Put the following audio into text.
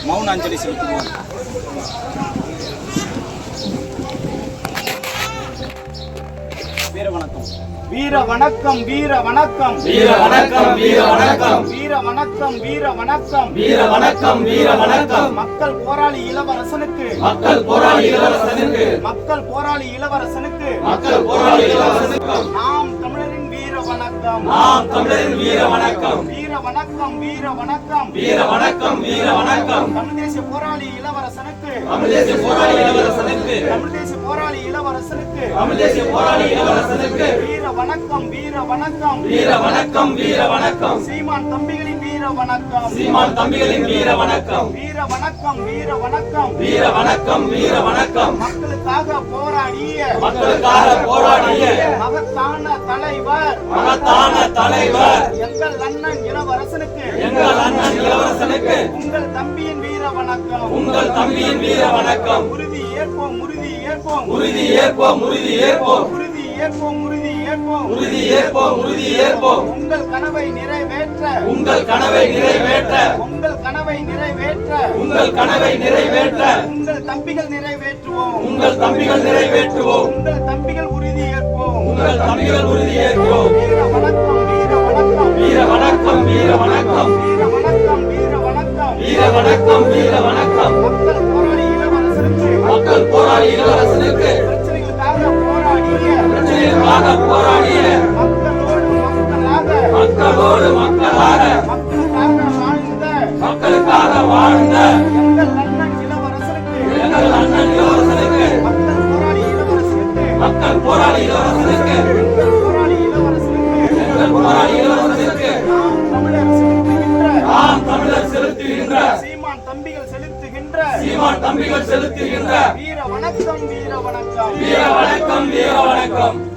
மௌன அஞ்சலி செலுத்துவோம். வீர வணக்கம். வீர வணக்கம். வீர வணக்கம். வீர வணக்கம். வீர வணக்கம். வீர வணக்கம். வீர வணக்கம். வீர வணக்கம். வீர வணக்கம். மக்கள் போராளி இளவரசனுக்கு. மக்கள் போராளி இளவரசனுக்கு. மக்கள் போராளி இளவரசனுக்கு. மக்கள் போராளி இளவரசனுக்கு. நாம் தமிழரின் வீர வணக்கம். நாம் தமிழரின் வீர வணக்கம். வீர வணக்கம். வீர வணக்கம். வீர வணக்கம். வீர வணக்கம். தமிழ் தேசிய போராளி இளவரசனுக்கு. தமிழ் தேசிய போராளி இளவரசனுக்கு. தமிழ் தேசிய போராளி இளவரசனுக்கு. தமிழ் தேசிய போராளி இளவரசனுக்கு. வீர வணக்கம். வீர வணக்கம். வீர வணக்கம். வீர வணக்கம். சீமான் தம்பிகளின் வீர வணக்கம். சீமான் தம்பிகளின் வீர வணக்கம். வீர வணக்கம். வீர வணக்கம். வீர வணக்கம். வீர வணக்கம். மக்களுக்காக போராடிய. மக்களுக்காக போராடிய மகத்தான தலைவர். மகத்தான தலைவர் எங்கள் அண்ணன் இளவரசனுக்கு. எங்கள் அண்ணன் இளவரசனுக்கு. உங்கள் தம்பியின் வீர வணக்கம். உங்கள் தம்பியின் வீர வணக்கம். உறுதி ஏற்போம். உறுதி ஏற்போம். உறுதி ஏற்போம். உறுதி ஏற்போம். உறுதி ஏற்போம். உறுதி ஏற்போம். உறுதி ஏற்போம். உறுதி ஏற்போம். உங்கள் கனவை நிறைவேற்ற. உங்கள் கனவை நிறைவேற்ற. உங்கள் கனவை நிறைவேற்ற. உங்கள் கனவை நிறைவேற்ற. உங்கள் தம்பிகள் நிறைவேற்றுவோம். உங்கள் தம்பிகள் நிறைவேற்றுவோம். உங்கள் தம்பிகள் உறுதி ஏற்போம். உங்கள் தம்பிகள் உறுதி ஏற்போம். வீர வணக்கம். வீர வணக்கம். வீர வணக்கம். வீர வணக்கம். வீர வணக்கம். வீர வணக்கம். வீர வணக்கம். வீர வணக்கம். மக்கள் போராளி இளவரசனுக்கு. மக்கள் போராளி இளவரசனுக்கு. பிரச்சனைகளுக்காக போராடிய. பிரச்சனைகளுக்காக போராடிய மக்களோடு மக்களாக. மக்களோடு மக்களாக. மக்களுக்காக வாழ்ந்த. மக்களுக்காக வாழ்ந்த எங்கள் அண்ணன் இளவரசனுக்கு. எங்கள் அண்ணன் இளவரசனுக்கு. மக்கள் போராளி இளவரசனுக்கு. மக்கள் போராளி இளவரசனுக்கு. எங்கள் போராளி இளவரசனுக்கு. எங்கள் போராளி இளவரசனுக்கு. நாம் தமிழர் செலுத்துகின்ற. நாம் தமிழர் செலுத்துகின்ற. சீமான் தம்பிகள் செலுத்துகின்ற. சீமான் தம்பிகள் செலுத்துகின்ற வீர வணக்கம். வீர வணக்கம். வீர வணக்கம். வீர வணக்கம்.